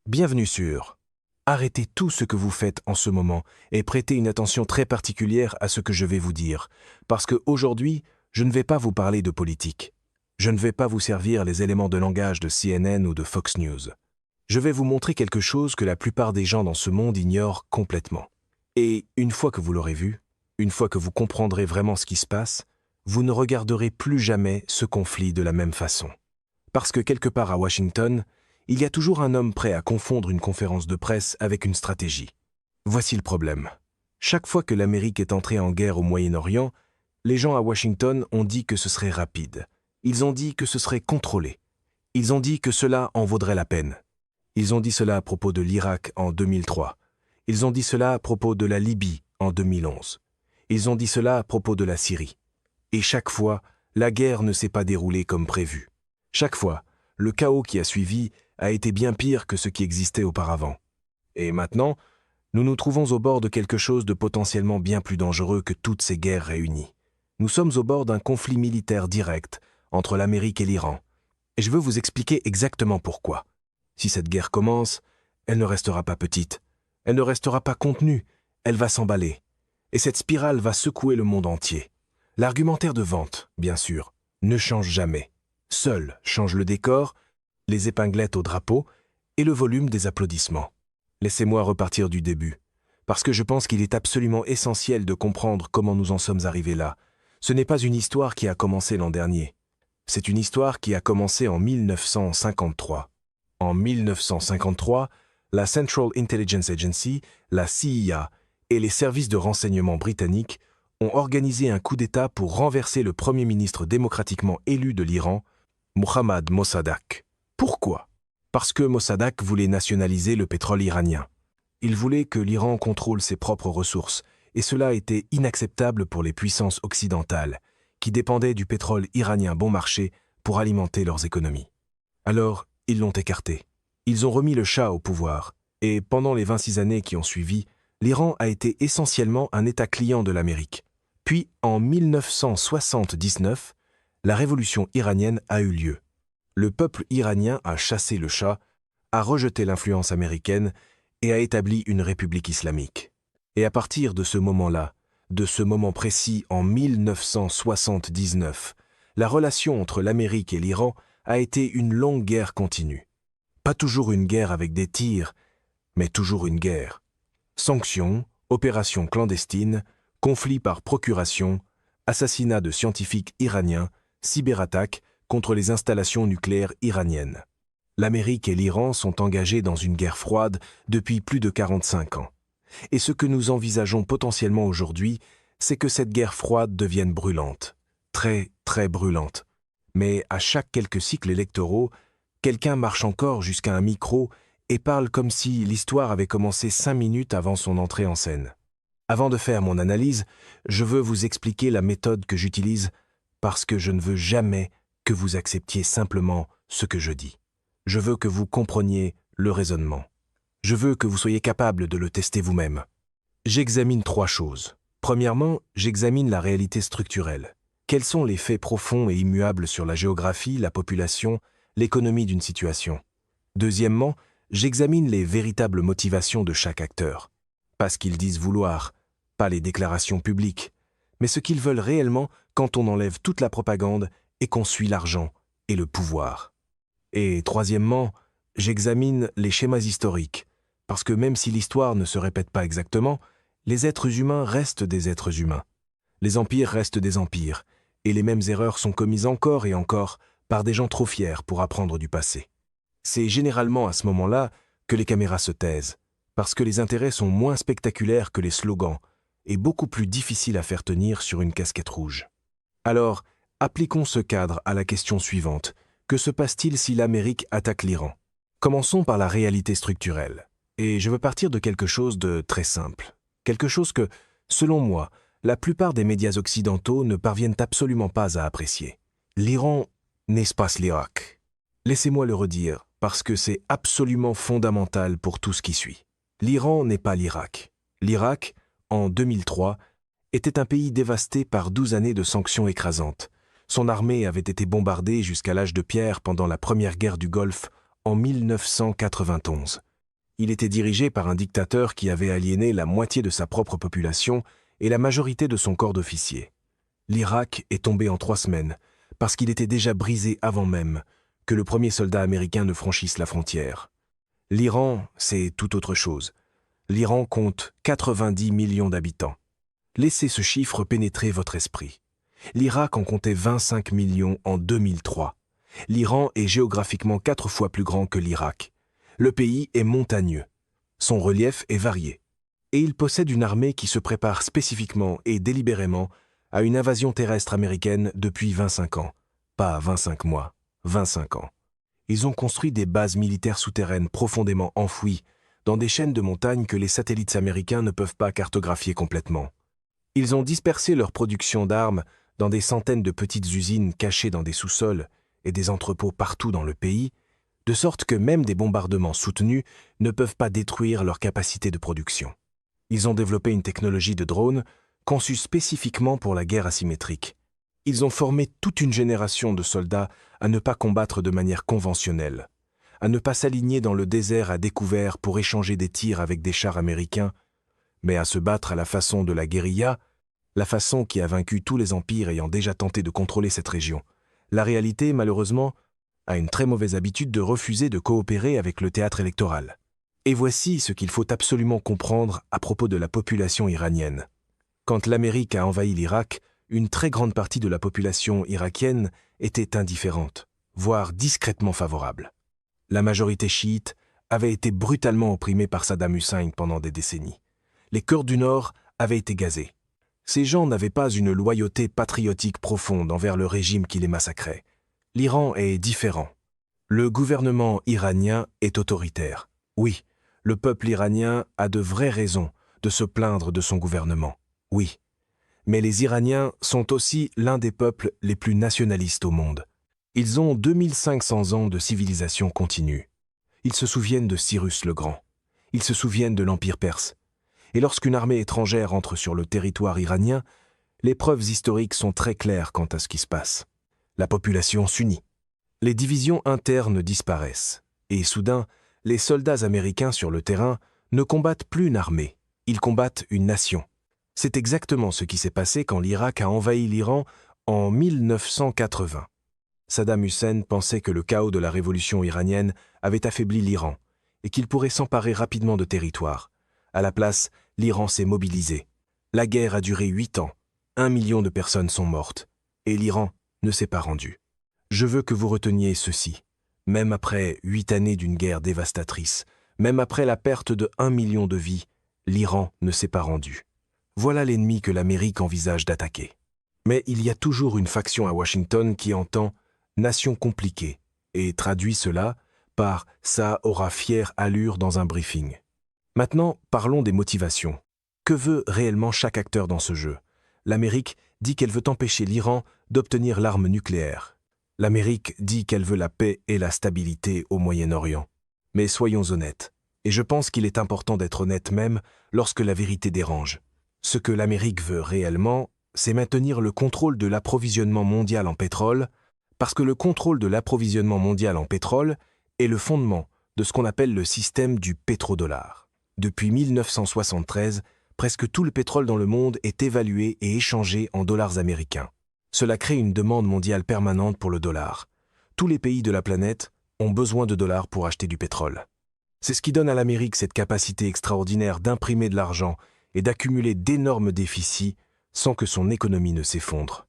Bienvenue sur. Arrêtez tout ce que vous faites en ce moment et prêtez une attention très particulière à ce que je vais vous dire, parce qu'aujourd'hui, je ne vais pas vous parler de politique. Je ne vais pas vous servir les éléments de langage de CNN ou de Fox News. Je vais vous montrer quelque chose que la plupart des gens dans ce monde ignorent complètement. Et une fois que vous l'aurez vu, une fois que vous comprendrez vraiment ce qui se passe, vous ne regarderez plus jamais ce conflit de la même façon. Parce que quelque part à Washington, il y a toujours un homme prêt à confondre une conférence de presse avec une stratégie. Voici le problème. Chaque fois que l'Amérique est entrée en guerre au Moyen-Orient, les gens à Washington ont dit que ce serait rapide. Ils ont dit que ce serait contrôlé. Ils ont dit que cela en vaudrait la peine. Ils ont dit cela à propos de l'Irak en 2003. Ils ont dit cela à propos de la Libye en 2011. Ils ont dit cela à propos de la Syrie. Et chaque fois, la guerre ne s'est pas déroulée comme prévu. Chaque fois, le chaos qui a suivi a été bien pire que ce qui existait auparavant. Et maintenant, nous nous trouvons au bord de quelque chose de potentiellement bien plus dangereux que toutes ces guerres réunies. Nous sommes au bord d'un conflit militaire direct entre l'Amérique et l'Iran. Et je veux vous expliquer exactement pourquoi. Si cette guerre commence, elle ne restera pas petite. Elle ne restera pas contenue. Elle va s'emballer. Et cette spirale va secouer le monde entier. L'argumentaire de vente, bien sûr, ne change jamais. Seul change le décor, les épinglettes au drapeau et le volume des applaudissements. Laissez-moi repartir du début, parce que je pense qu'il est absolument essentiel de comprendre comment nous en sommes arrivés là. Ce n'est pas une histoire qui a commencé l'an dernier. C'est une histoire qui a commencé en 1953. En 1953, la Central Intelligence Agency, la CIA et les services de renseignement britanniques ont organisé un coup d'État pour renverser le premier ministre démocratiquement élu de l'Iran, Mohammad Mossadegh. Pourquoi ? Parce que Mossadegh voulait nationaliser le pétrole iranien. Il voulait que l'Iran contrôle ses propres ressources, et cela était inacceptable pour les puissances occidentales, qui dépendaient du pétrole iranien bon marché pour alimenter leurs économies. Alors, ils l'ont écarté. Ils ont remis le Shah au pouvoir, et pendant les 26 années qui ont suivi, l'Iran a été essentiellement un État client de l'Amérique. Puis, en 1979, la révolution iranienne a eu lieu. Le peuple iranien a chassé le Shah, a rejeté l'influence américaine et a établi une république islamique. Et à partir de ce moment-là, de ce moment précis en 1979, la relation entre l'Amérique et l'Iran a été une longue guerre continue. Pas toujours une guerre avec des tirs, mais toujours une guerre. Sanctions, opérations clandestines, conflits par procuration, assassinats de scientifiques iraniens, cyberattaques contre les installations nucléaires iraniennes. L'Amérique et l'Iran sont engagés dans une guerre froide depuis plus de 45 ans. Et ce que nous envisageons potentiellement aujourd'hui, c'est que cette guerre froide devienne brûlante. Très, très brûlante. Mais à chaque quelques cycles électoraux, quelqu'un marche encore jusqu'à un micro et parle comme si l'histoire avait commencé 5 minutes avant son entrée en scène. Avant de faire mon analyse, je veux vous expliquer la méthode que j'utilise parce que je ne veux jamais que vous acceptiez simplement ce que je dis. Je veux que vous compreniez le raisonnement. Je veux que vous soyez capable de le tester vous-même. J'examine 3 choses. Premièrement, j'examine la réalité structurelle. Quels sont les faits profonds et immuables sur la géographie, la population, l'économie d'une situation? Deuxièmement, j'examine les véritables motivations de chaque acteur. Pas ce qu'ils disent vouloir, pas les déclarations publiques, mais ce qu'ils veulent réellement quand on enlève toute la propagande et qu'on suit l'argent et le pouvoir. Et troisièmement, j'examine les schémas historiques, parce que même si l'histoire ne se répète pas exactement, les êtres humains restent des êtres humains. Les empires restent des empires, et les mêmes erreurs sont commises encore et encore par des gens trop fiers pour apprendre du passé. C'est généralement à ce moment-là que les caméras se taisent, parce que les intérêts sont moins spectaculaires que les slogans, et beaucoup plus difficiles à faire tenir sur une casquette rouge. Alors, appliquons ce cadre à la question suivante. Que se passe-t-il si l'Amérique attaque l'Iran? Commençons par la réalité structurelle. Et je veux partir de quelque chose de très simple. Quelque chose que, selon moi, la plupart des médias occidentaux ne parviennent absolument pas à apprécier. L'Iran n'est pas l'Irak. Laissez-moi le redire, parce que c'est absolument fondamental pour tout ce qui suit. L'Iran n'est pas l'Irak. L'Irak, en 2003, était un pays dévasté par 12 années de sanctions écrasantes. Son armée avait été bombardée jusqu'à l'âge de pierre pendant la première guerre du Golfe en 1991. Il était dirigé par un dictateur qui avait aliéné la moitié de sa propre population et la majorité de son corps d'officiers. L'Irak est tombé en 3 semaines, parce qu'il était déjà brisé avant même que le premier soldat américain ne franchisse la frontière. L'Iran, c'est tout autre chose. L'Iran compte 90 millions d'habitants. Laissez ce chiffre pénétrer votre esprit. L'Irak en comptait 25 millions en 2003. L'Iran est géographiquement 4 fois plus grand que l'Irak. Le pays est montagneux. Son relief est varié. Et il possède une armée qui se prépare spécifiquement et délibérément à une invasion terrestre américaine depuis 25 ans. Pas 25 mois, 25 ans. Ils ont construit des bases militaires souterraines profondément enfouies dans des chaînes de montagnes que les satellites américains ne peuvent pas cartographier complètement. Ils ont dispersé leur production d'armes dans des centaines de petites usines cachées dans des sous-sols et des entrepôts partout dans le pays, de sorte que même des bombardements soutenus ne peuvent pas détruire leur capacité de production. Ils ont développé une technologie de drone conçue spécifiquement pour la guerre asymétrique. Ils ont formé toute une génération de soldats à ne pas combattre de manière conventionnelle, à ne pas s'aligner dans le désert à découvert pour échanger des tirs avec des chars américains, mais à se battre à la façon de la guérilla, la façon qui a vaincu tous les empires ayant déjà tenté de contrôler cette région. La réalité, malheureusement, a une très mauvaise habitude de refuser de coopérer avec le théâtre électoral. Et voici ce qu'il faut absolument comprendre à propos de la population iranienne. Quand l'Amérique a envahi l'Irak, une très grande partie de la population irakienne était indifférente, voire discrètement favorable. La majorité chiite avait été brutalement opprimée par Saddam Hussein pendant des décennies. Les Kurdes du Nord avaient été gazés. Ces gens n'avaient pas une loyauté patriotique profonde envers le régime qui les massacrait. L'Iran est différent. Le gouvernement iranien est autoritaire. Oui, le peuple iranien a de vraies raisons de se plaindre de son gouvernement. Oui. Mais les Iraniens sont aussi l'un des peuples les plus nationalistes au monde. Ils ont 2500 ans de civilisation continue. Ils se souviennent de Cyrus le Grand. Ils se souviennent de l'Empire perse. Et lorsqu'une armée étrangère entre sur le territoire iranien, les preuves historiques sont très claires quant à ce qui se passe. La population s'unit. Les divisions internes disparaissent. Et soudain, les soldats américains sur le terrain ne combattent plus une armée, ils combattent une nation. C'est exactement ce qui s'est passé quand l'Irak a envahi l'Iran en 1980. Saddam Hussein pensait que le chaos de la révolution iranienne avait affaibli l'Iran et qu'il pourrait s'emparer rapidement de territoires. À la place, l'Iran s'est mobilisé. La guerre a duré 8 ans. 1 million de personnes sont mortes. Et l'Iran ne s'est pas rendu. Je veux que vous reteniez ceci. Même après 8 années d'une guerre dévastatrice, même après la perte de 1 million de vies, l'Iran ne s'est pas rendu. Voilà l'ennemi que l'Amérique envisage d'attaquer. Mais il y a toujours une faction à Washington qui entend « nation compliquée » et traduit cela par « ça aura fière allure dans un briefing ». Maintenant, parlons des motivations. Que veut réellement chaque acteur dans ce jeu? L'Amérique dit qu'elle veut empêcher l'Iran d'obtenir l'arme nucléaire. L'Amérique dit qu'elle veut la paix et la stabilité au Moyen-Orient. Mais soyons honnêtes, et je pense qu'il est important d'être honnête même lorsque la vérité dérange. Ce que l'Amérique veut réellement, c'est maintenir le contrôle de l'approvisionnement mondial en pétrole, parce que le contrôle de l'approvisionnement mondial en pétrole est le fondement de ce qu'on appelle le système du pétrodollar. Depuis 1973, presque tout le pétrole dans le monde est évalué et échangé en dollars américains. Cela crée une demande mondiale permanente pour le dollar. Tous les pays de la planète ont besoin de dollars pour acheter du pétrole. C'est ce qui donne à l'Amérique cette capacité extraordinaire d'imprimer de l'argent et d'accumuler d'énormes déficits sans que son économie ne s'effondre.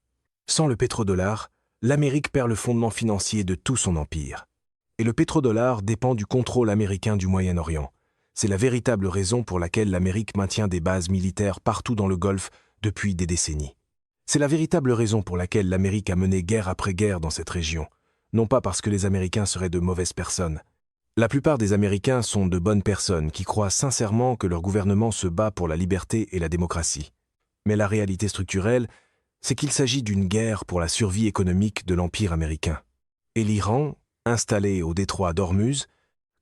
Sans le pétrodollar, l'Amérique perd le fondement financier de tout son empire. Et le pétrodollar dépend du contrôle américain du Moyen-Orient. C'est la véritable raison pour laquelle l'Amérique maintient des bases militaires partout dans le Golfe depuis des décennies. C'est la véritable raison pour laquelle l'Amérique a mené guerre après guerre dans cette région, non pas parce que les Américains seraient de mauvaises personnes. La plupart des Américains sont de bonnes personnes qui croient sincèrement que leur gouvernement se bat pour la liberté et la démocratie. Mais la réalité structurelle, c'est qu'il s'agit d'une guerre pour la survie économique de l'Empire américain. Et l'Iran, installé au détroit d'Ormuz,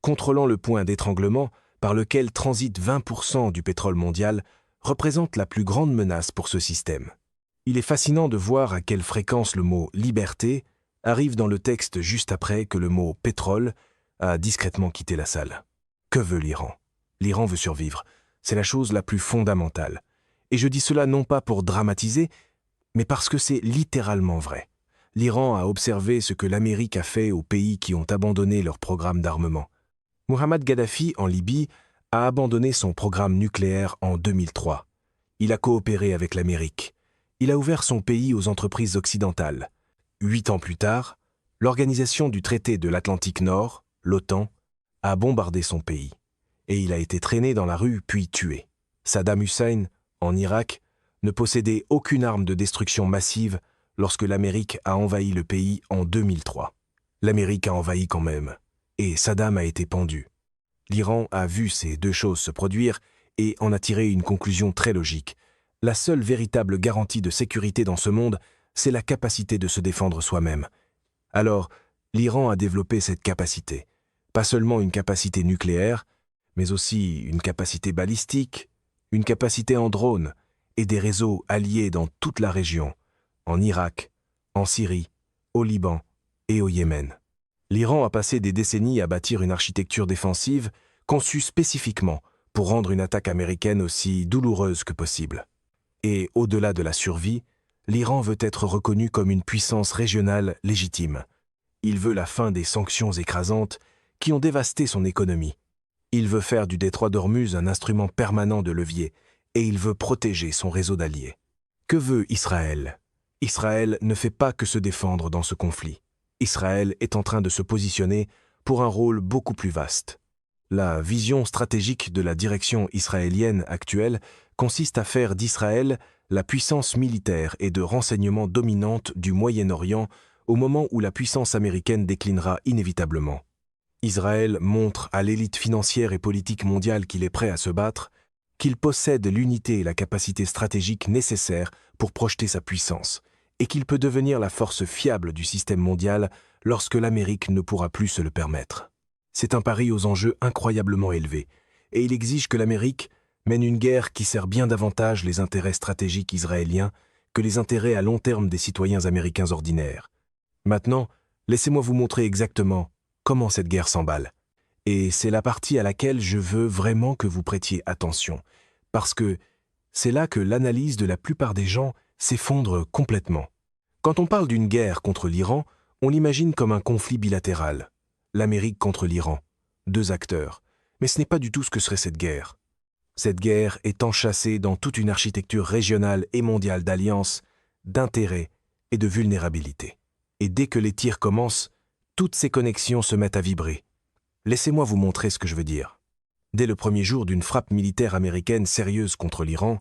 contrôlant le point d'étranglement par lequel transite 20% du pétrole mondial, représente la plus grande menace pour ce système. Il est fascinant de voir à quelle fréquence le mot « liberté » arrive dans le texte juste après que le mot « pétrole » a discrètement quitté la salle. Que veut l'Iran? L'Iran veut survivre. C'est la chose la plus fondamentale. Et je dis cela non pas pour dramatiser, mais parce que c'est littéralement vrai. L'Iran a observé ce que l'Amérique a fait aux pays qui ont abandonné leur programme d'armement. Muhammad Kadhafi, en Libye, a abandonné son programme nucléaire en 2003. Il a coopéré avec l'Amérique. Il a ouvert son pays aux entreprises occidentales. 8 ans plus tard, l'Organisation du traité de l'Atlantique Nord, l'OTAN, a bombardé son pays. Et il a été traîné dans la rue puis tué. Saddam Hussein, en Irak, ne possédait aucune arme de destruction massive lorsque l'Amérique a envahi le pays en 2003. L'Amérique a envahi quand même, et Saddam a été pendu. L'Iran a vu ces deux choses se produire et en a tiré une conclusion très logique. La seule véritable garantie de sécurité dans ce monde, c'est la capacité de se défendre soi-même. Alors, l'Iran a développé cette capacité. Pas seulement une capacité nucléaire, mais aussi une capacité balistique, une capacité en drone et des réseaux alliés dans toute la région, en Irak, en Syrie, au Liban et au Yémen. L'Iran a passé des décennies à bâtir une architecture défensive conçue spécifiquement pour rendre une attaque américaine aussi douloureuse que possible. Et au-delà de la survie, l'Iran veut être reconnu comme une puissance régionale légitime. Il veut la fin des sanctions écrasantes qui ont dévasté son économie. Il veut faire du détroit d'Ormuz un instrument permanent de levier et il veut protéger son réseau d'alliés. Que veut Israël? Israël ne fait pas que se défendre dans ce conflit. Israël est en train de se positionner pour un rôle beaucoup plus vaste. La vision stratégique de la direction israélienne actuelle consiste à faire d'Israël la puissance militaire et de renseignement dominante du Moyen-Orient au moment où la puissance américaine déclinera inévitablement. Israël montre à l'élite financière et politique mondiale qu'il est prêt à se battre, qu'il possède l'unité et la capacité stratégique nécessaires pour projeter sa puissance, et qu'il peut devenir la force fiable du système mondial lorsque l'Amérique ne pourra plus se le permettre. C'est un pari aux enjeux incroyablement élevés, et il exige que l'Amérique mène une guerre qui sert bien davantage les intérêts stratégiques israéliens que les intérêts à long terme des citoyens américains ordinaires. Maintenant, laissez-moi vous montrer exactement comment cette guerre s'emballe. Et c'est la partie à laquelle je veux vraiment que vous prêtiez attention, parce que c'est là que l'analyse de la plupart des gens s'effondre complètement. Quand on parle d'une guerre contre l'Iran, on l'imagine comme un conflit bilatéral. L'Amérique contre l'Iran, 2 acteurs. Mais ce n'est pas du tout ce que serait cette guerre. Cette guerre est enchâssée dans toute une architecture régionale et mondiale d'alliances, d'intérêts et de vulnérabilité. Et dès que les tirs commencent, toutes ces connexions se mettent à vibrer. Laissez-moi vous montrer ce que je veux dire. Dès le premier jour d'une frappe militaire américaine sérieuse contre l'Iran,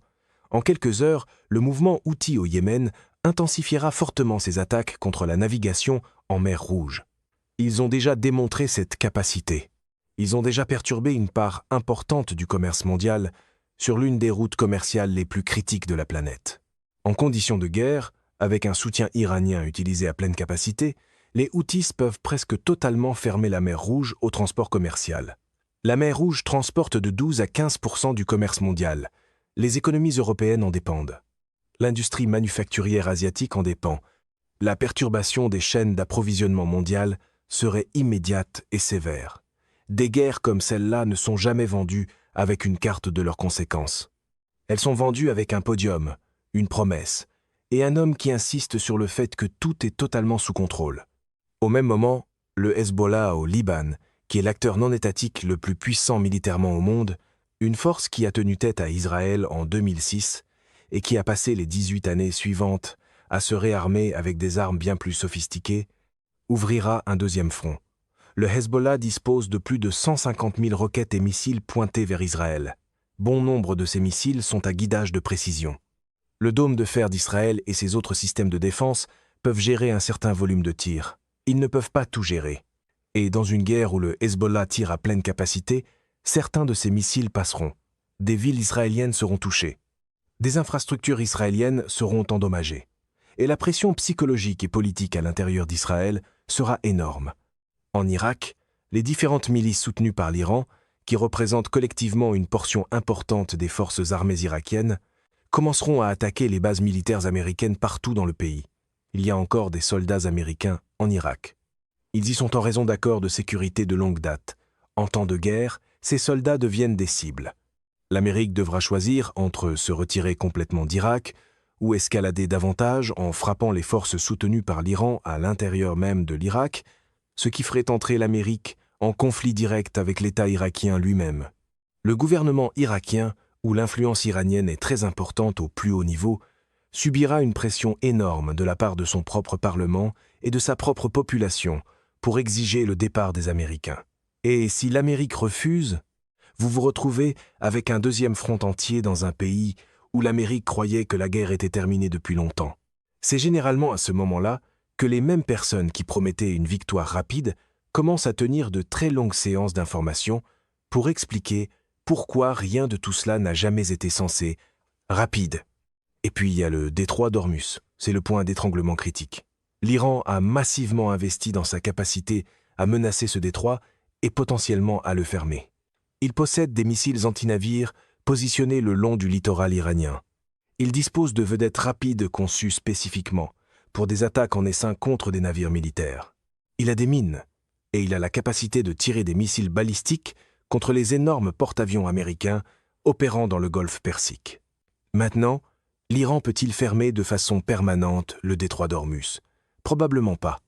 en quelques heures, le mouvement Houthi au Yémen intensifiera fortement ses attaques contre la navigation en mer Rouge. Ils ont déjà démontré cette capacité. Ils ont déjà perturbé une part importante du commerce mondial sur l'une des routes commerciales les plus critiques de la planète. En conditions de guerre, avec un soutien iranien utilisé à pleine capacité, les Houthis peuvent presque totalement fermer la mer Rouge au transport commercial. La mer Rouge transporte de 12 à 15% du commerce mondial. Les économies européennes en dépendent. L'industrie manufacturière asiatique en dépend. La perturbation des chaînes d'approvisionnement mondiales serait immédiate et sévère. Des guerres comme celle-là ne sont jamais vendues avec une carte de leurs conséquences. Elles sont vendues avec un podium, une promesse, et un homme qui insiste sur le fait que tout est totalement sous contrôle. Au même moment, le Hezbollah au Liban, qui est l'acteur non étatique le plus puissant militairement au monde, une force qui a tenu tête à Israël en 2006 et qui a passé les 18 années suivantes à se réarmer avec des armes bien plus sophistiquées, ouvrira un deuxième front. Le Hezbollah dispose de plus de 150 000 roquettes et missiles pointés vers Israël. Bon nombre de ces missiles sont à guidage de précision. Le dôme de fer d'Israël et ses autres systèmes de défense peuvent gérer un certain volume de tirs. Ils ne peuvent pas tout gérer. Et dans une guerre où le Hezbollah tire à pleine capacité, certains de ces missiles passeront. Des villes israéliennes seront touchées. Des infrastructures israéliennes seront endommagées. Et la pression psychologique et politique à l'intérieur d'Israël sera énorme. En Irak, les différentes milices soutenues par l'Iran, qui représentent collectivement une portion importante des forces armées irakiennes, commenceront à attaquer les bases militaires américaines partout dans le pays. Il y a encore des soldats américains en Irak. Ils y sont en raison d'accords de sécurité de longue date. En temps de guerre, Ses soldats deviennent des cibles. L'Amérique devra choisir entre se retirer complètement d'Irak ou escalader davantage en frappant les forces soutenues par l'Iran à l'intérieur même de l'Irak, ce qui ferait entrer l'Amérique en conflit direct avec l'État irakien lui-même. Le gouvernement irakien, où l'influence iranienne est très importante au plus haut niveau, subira une pression énorme de la part de son propre Parlement et de sa propre population pour exiger le départ des Américains. Et si l'Amérique refuse, vous vous retrouvez avec un deuxième front entier dans un pays où l'Amérique croyait que la guerre était terminée depuis longtemps. C'est généralement à ce moment-là que les mêmes personnes qui promettaient une victoire rapide commencent à tenir de très longues séances d'information pour expliquer pourquoi rien de tout cela n'a jamais été censé rapide. Et puis il y a le détroit d'Ormuz, c'est le point d'étranglement critique. L'Iran a massivement investi dans sa capacité à menacer ce détroit et potentiellement à le fermer. Il possède des missiles antinavires positionnés le long du littoral iranien. Il dispose de vedettes rapides conçues spécifiquement pour des attaques en essaim contre des navires militaires. Il a des mines et il a la capacité de tirer des missiles balistiques contre les énormes porte-avions américains opérant dans le golfe Persique. Maintenant, l'Iran peut-il fermer de façon permanente le détroit d'Ormuz? Probablement pas.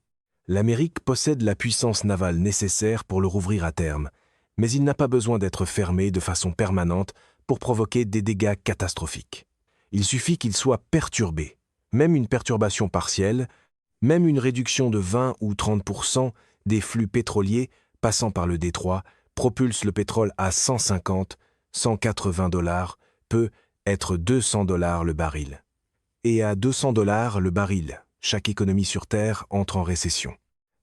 L'Amérique possède la puissance navale nécessaire pour le rouvrir à terme, mais il n'a pas besoin d'être fermé de façon permanente pour provoquer des dégâts catastrophiques. Il suffit qu'il soit perturbé. Même une perturbation partielle, même une réduction de 20 ou 30% des flux pétroliers passant par le détroit propulse le pétrole à 150, 180 $, peut être 200 $ le baril. Et à 200 $ le baril, chaque économie sur Terre entre en récession.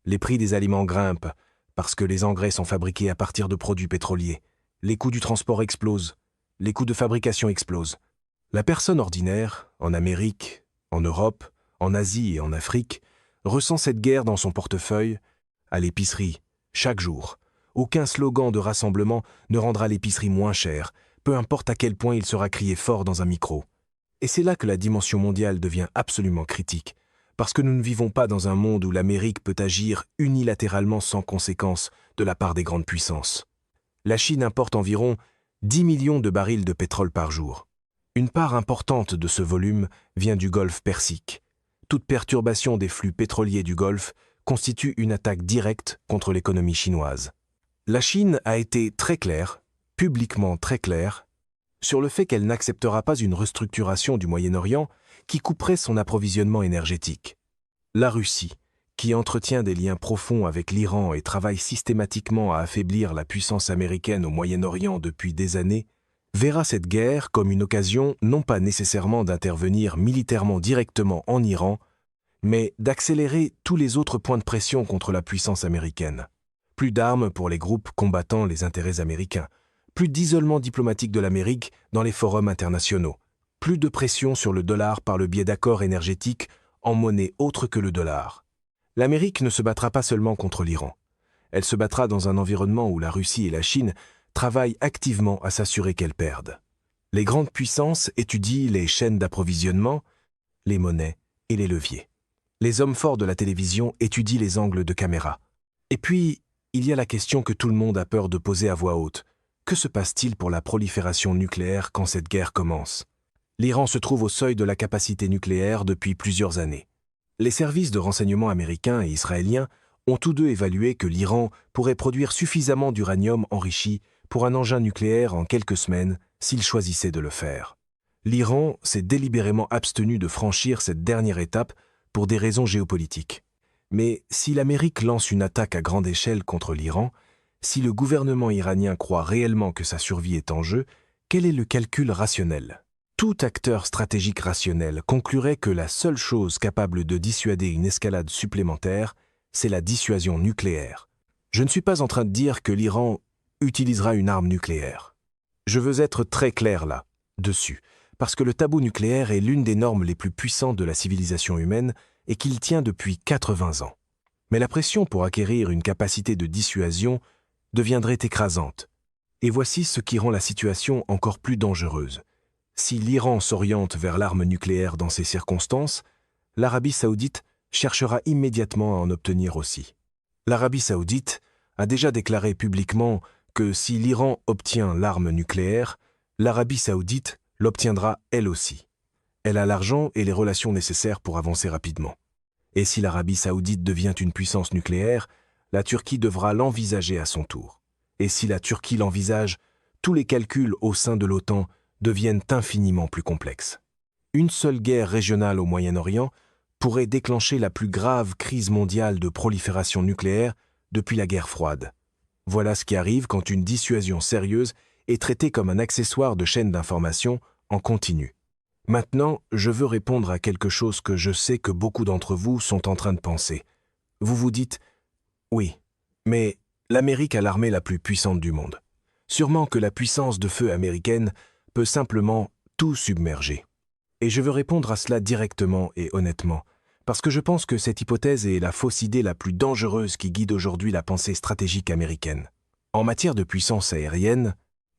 Les prix des aliments grimpent parce que les engrais sont fabriqués à partir de produits pétroliers. Les coûts du transport explosent. Les coûts de fabrication explosent. La personne ordinaire, en Amérique, en Europe, en Asie et en Afrique, ressent cette guerre dans son portefeuille, à l'épicerie, chaque jour. Aucun slogan de rassemblement ne rendra l'épicerie moins chère, peu importe à quel point il sera crié fort dans un micro. Et c'est là que la dimension mondiale devient absolument critique, parce que nous ne vivons pas dans un monde où l'Amérique peut agir unilatéralement sans conséquence de la part des grandes puissances. La Chine importe environ 10 millions de barils de pétrole par jour. Une part importante de ce volume vient du golfe Persique. Toute perturbation des flux pétroliers du golfe constitue une attaque directe contre l'économie chinoise. La Chine a été très claire, publiquement très claire, sur le fait qu'elle n'acceptera pas une restructuration du Moyen-Orient qui couperait son approvisionnement énergétique. La Russie, qui entretient des liens profonds avec l'Iran et travaille systématiquement à affaiblir la puissance américaine au Moyen-Orient depuis des années, verra cette guerre comme une occasion non pas nécessairement d'intervenir militairement directement en Iran, mais d'accélérer tous les autres points de pression contre la puissance américaine. Plus d'armes pour les groupes combattant les intérêts américains, plus d'isolement diplomatique de l'Amérique dans les forums internationaux, plus de pression sur le dollar par le biais d'accords énergétiques en monnaie autre que le dollar. L'Amérique ne se battra pas seulement contre l'Iran. Elle se battra dans un environnement où la Russie et la Chine travaillent activement à s'assurer qu'elles perdent. Les grandes puissances étudient les chaînes d'approvisionnement, les monnaies et les leviers. Les hommes forts de la télévision étudient les angles de caméra. Et puis, il y a la question que tout le monde a peur de poser à voix haute. Que se passe-t-il pour la prolifération nucléaire quand cette guerre commence? L'Iran se trouve au seuil de la capacité nucléaire depuis plusieurs années. Les services de renseignement américains et israéliens ont tous deux évalué que l'Iran pourrait produire suffisamment d'uranium enrichi pour un engin nucléaire en quelques semaines s'il choisissait de le faire. L'Iran s'est délibérément abstenu de franchir cette dernière étape pour des raisons géopolitiques. Mais si l'Amérique lance une attaque à grande échelle contre l'Iran, si le gouvernement iranien croit réellement que sa survie est en jeu, quel est le calcul rationnel? Tout acteur stratégique rationnel conclurait que la seule chose capable de dissuader une escalade supplémentaire, c'est la dissuasion nucléaire. Je ne suis pas en train de dire que l'Iran utilisera une arme nucléaire. Je veux être très clair là, dessus, parce que le tabou nucléaire est l'une des normes les plus puissantes de la civilisation humaine et qu'il tient depuis 80 ans. Mais la pression pour acquérir une capacité de dissuasion deviendrait écrasante. Et voici ce qui rend la situation encore plus dangereuse. Si l'Iran s'oriente vers l'arme nucléaire dans ces circonstances, l'Arabie saoudite cherchera immédiatement à en obtenir aussi. L'Arabie saoudite a déjà déclaré publiquement que si l'Iran obtient l'arme nucléaire, l'Arabie saoudite l'obtiendra elle aussi. Elle a l'argent et les relations nécessaires pour avancer rapidement. Et si l'Arabie saoudite devient une puissance nucléaire, la Turquie devra l'envisager à son tour. Et si la Turquie l'envisage, tous les calculs au sein de l'OTAN deviennent infiniment plus complexes. Une seule guerre régionale au Moyen-Orient pourrait déclencher la plus grave crise mondiale de prolifération nucléaire depuis la guerre froide. Voilà ce qui arrive quand une dissuasion sérieuse est traitée comme un accessoire de chaîne d'information en continu. Maintenant, je veux répondre à quelque chose que je sais que beaucoup d'entre vous sont en train de penser. Vous vous dites « Oui, mais l'Amérique a l'armée la plus puissante du monde. Sûrement que la puissance de feu américaine peut simplement tout submerger. » Et je veux répondre à cela directement et honnêtement, parce que je pense que cette hypothèse est la fausse idée la plus dangereuse qui guide aujourd'hui la pensée stratégique américaine. En matière de puissance aérienne,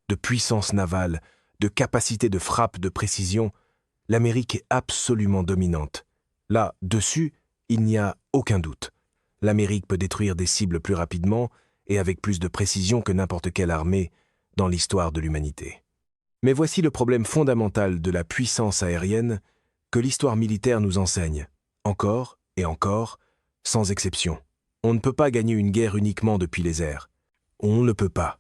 de puissance navale, de capacité de frappe, de précision, l'Amérique est absolument dominante. Là, dessus, il n'y a aucun doute. L'Amérique peut détruire des cibles plus rapidement et avec plus de précision que n'importe quelle armée dans l'histoire de l'humanité. Mais voici le problème fondamental de la puissance aérienne que l'histoire militaire nous enseigne, encore et encore, sans exception. On ne peut pas gagner une guerre uniquement depuis les airs. On ne peut pas.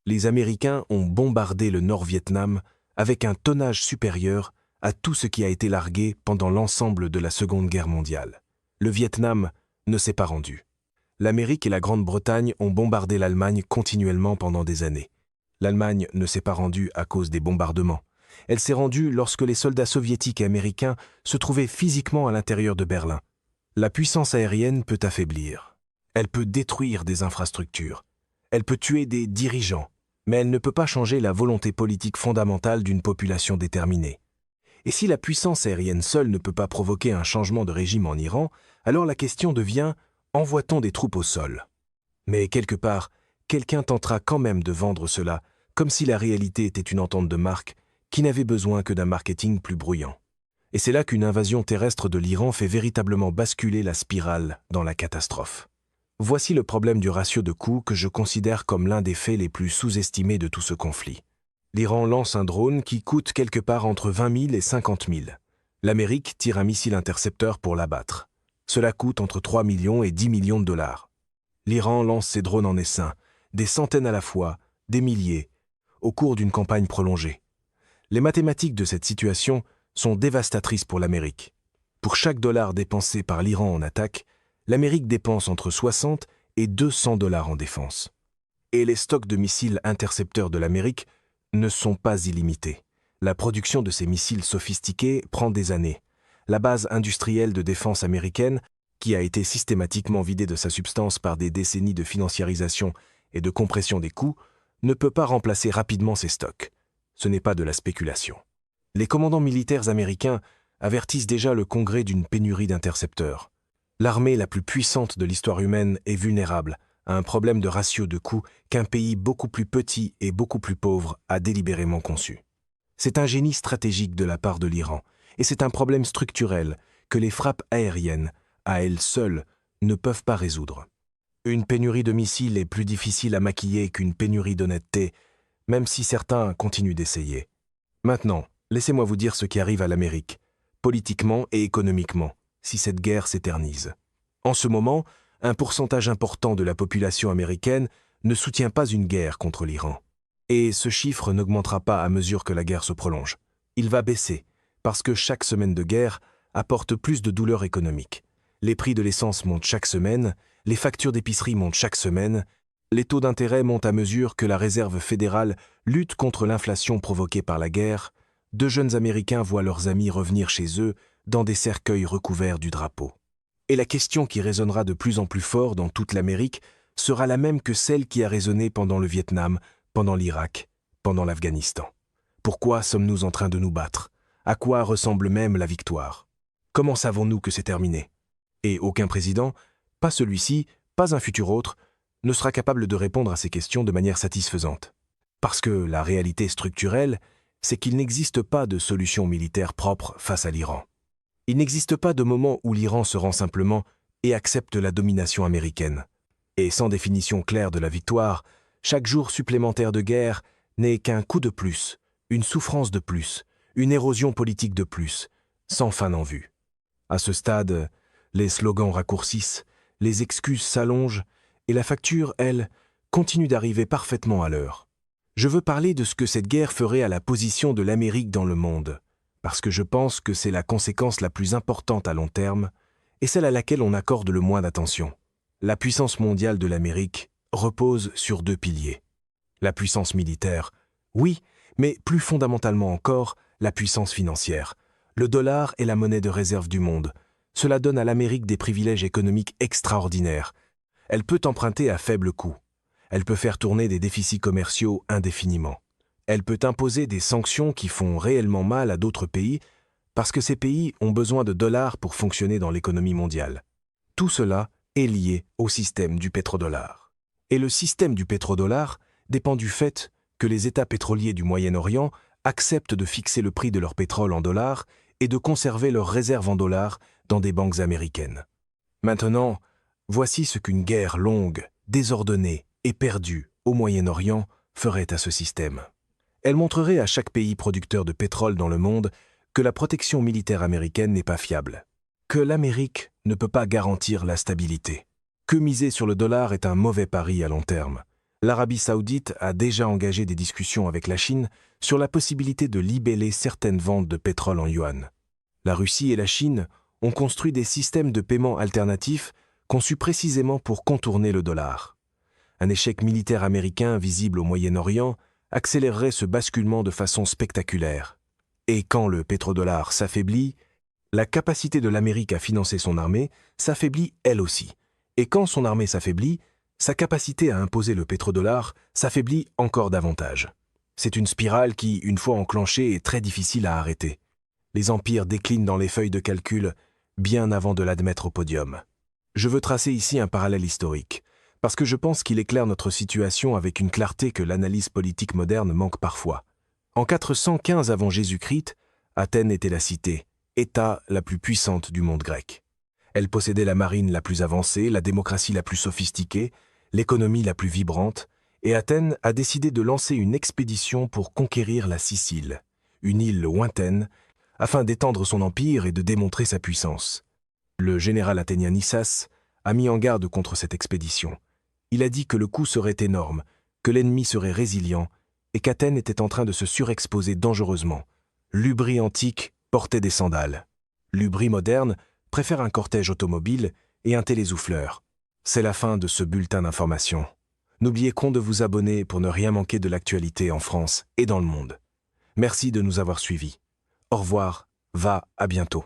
Les Américains ont bombardé le Nord-Vietnam avec un tonnage supérieur à tout ce qui a été largué pendant l'ensemble de la Seconde Guerre mondiale. Le Vietnam ne s'est pas rendu. L'Amérique et la Grande-Bretagne ont bombardé l'Allemagne continuellement pendant des années. L'Allemagne ne s'est pas rendue à cause des bombardements. Elle s'est rendue lorsque les soldats soviétiques et américains se trouvaient physiquement à l'intérieur de Berlin. La puissance aérienne peut affaiblir. Elle peut détruire des infrastructures. Elle peut tuer des dirigeants. Mais elle ne peut pas changer la volonté politique fondamentale d'une population déterminée. Et si la puissance aérienne seule ne peut pas provoquer un changement de régime en Iran, alors la question devient « envoie-t-on des troupes au sol ?» Mais quelque part, quelqu'un tentera quand même de vendre cela, comme si la réalité était une entente de marque qui n'avait besoin que d'un marketing plus bruyant. Et c'est là qu'une invasion terrestre de l'Iran fait véritablement basculer la spirale dans la catastrophe. Voici le problème du ratio de coût que je considère comme l'un des faits les plus sous-estimés de tout ce conflit. L'Iran lance un drone qui coûte quelque part entre 20 000 et 50 000. L'Amérique tire un missile intercepteur pour l'abattre. Cela coûte entre 3 millions et 10 millions de dollars. L'Iran lance ses drones en essaim, des centaines à la fois, des milliers, au cours d'une campagne prolongée. Les mathématiques de cette situation sont dévastatrices pour l'Amérique. Pour chaque dollar dépensé par l'Iran en attaque, l'Amérique dépense entre 60 et 200 dollars en défense. Et les stocks de missiles intercepteurs de l'Amérique ne sont pas illimités. La production de ces missiles sophistiqués prend des années. La base industrielle de défense américaine, qui a été systématiquement vidée de sa substance par des décennies de financiarisation et de compression des coûts, ne peut pas remplacer rapidement ces stocks. Ce n'est pas de la spéculation. Les commandants militaires américains avertissent déjà le Congrès d'une pénurie d'intercepteurs. L'armée la plus puissante de l'histoire humaine est vulnérable à un problème de ratio de coût qu'un pays beaucoup plus petit et beaucoup plus pauvre a délibérément conçu. C'est un génie stratégique de la part de l'Iran, et c'est un problème structurel que les frappes aériennes, à elles seules, ne peuvent pas résoudre. Une pénurie de missiles est plus difficile à maquiller qu'une pénurie d'honnêteté, même si certains continuent d'essayer. Maintenant, laissez-moi vous dire ce qui arrive à l'Amérique, politiquement et économiquement, si cette guerre s'éternise. En ce moment, un pourcentage important de la population américaine ne soutient pas une guerre contre l'Iran. Et ce chiffre n'augmentera pas à mesure que la guerre se prolonge. Il va baisser, parce que chaque semaine de guerre apporte plus de douleur économique. Les prix de l'essence montent chaque semaine, les factures d'épicerie montent chaque semaine, les taux d'intérêt montent à mesure que la Réserve fédérale lutte contre l'inflation provoquée par la guerre. De jeunes Américains voient leurs amis revenir chez eux dans des cercueils recouverts du drapeau. Et la question qui résonnera de plus en plus fort dans toute l'Amérique sera la même que celle qui a résonné pendant le Vietnam, pendant l'Irak, pendant l'Afghanistan. Pourquoi sommes-nous en train de nous battre? À quoi ressemble même la victoire? Comment savons-nous que c'est terminé? Et aucun président, pas celui-ci, pas un futur autre, ne sera capable de répondre à ces questions de manière satisfaisante. Parce que la réalité structurelle, c'est qu'il n'existe pas de solution militaire propre face à l'Iran. Il n'existe pas de moment où l'Iran se rend simplement et accepte la domination américaine. Et sans définition claire de la victoire, Chaque jour supplémentaire de guerre n'est qu'un coup de plus, une souffrance de plus, une érosion politique de plus, sans fin en vue. À ce stade, les slogans raccourcissent, les excuses s'allongent, et la facture, elle, continue d'arriver parfaitement à l'heure. Je veux parler de ce que cette guerre ferait à la position de l'Amérique dans le monde, parce que je pense que c'est la conséquence la plus importante à long terme, et celle à laquelle on accorde le moins d'attention. La puissance mondiale de l'Amérique repose sur deux piliers. La puissance militaire, oui, mais plus fondamentalement encore, la puissance financière. Le dollar est la monnaie de réserve du monde. Cela donne à l'Amérique des privilèges économiques extraordinaires. Elle peut emprunter à faible coût. Elle peut faire tourner des déficits commerciaux indéfiniment. Elle peut imposer des sanctions qui font réellement mal à d'autres pays parce que ces pays ont besoin de dollars pour fonctionner dans l'économie mondiale. Tout cela est lié au système du pétrodollar. Et le système du pétrodollar dépend du fait que les États pétroliers du Moyen-Orient acceptent de fixer le prix de leur pétrole en dollars et de conserver leurs réserves en dollars dans des banques américaines. Maintenant, voici ce qu'une guerre longue, désordonnée et perdue au Moyen-Orient ferait à ce système. Elle montrerait à chaque pays producteur de pétrole dans le monde que la protection militaire américaine n'est pas fiable, que l'Amérique ne peut pas garantir la stabilité, que miser sur le dollar est un mauvais pari à long terme. L'Arabie saoudite a déjà engagé des discussions avec la Chine sur la possibilité de libeller certaines ventes de pétrole en yuan. La Russie et la Chine ont construit des systèmes de paiement alternatifs conçus précisément pour contourner le dollar. Un échec militaire américain visible au Moyen-Orient accélérerait ce basculement de façon spectaculaire. Et quand le pétrodollar s'affaiblit, la capacité de l'Amérique à financer son armée s'affaiblit elle aussi. Et quand son armée s'affaiblit, sa capacité à imposer le pétrodollar s'affaiblit encore davantage. C'est une spirale qui, une fois enclenchée, est très difficile à arrêter. Les empires déclinent dans les feuilles de calcul bien avant de l'admettre au podium. Je veux tracer ici un parallèle historique, parce que je pense qu'il éclaire notre situation avec une clarté que l'analyse politique moderne manque parfois. En 415 avant Jésus-Christ, Athènes était la cité, État la plus puissante du monde grec. Elle possédait la marine la plus avancée, la démocratie la plus sophistiquée, l'économie la plus vibrante, et Athènes a décidé de lancer une expédition pour conquérir la Sicile, une île lointaine, afin d'étendre son empire et de démontrer sa puissance. Le général athénien Nissas a mis en garde contre cette expédition. Il a dit que le coût serait énorme, que l'ennemi serait résilient, et qu'Athènes était en train de se surexposer dangereusement. L'Ubrie antique portait des sandales. L'Ubrie moderne préfère un cortège automobile et un télésouffleur. C'est la fin de ce bulletin d'information. N'oubliez pas de vous abonner pour ne rien manquer de l'actualité en France et dans le monde. Merci de nous avoir suivis. Au revoir, à bientôt.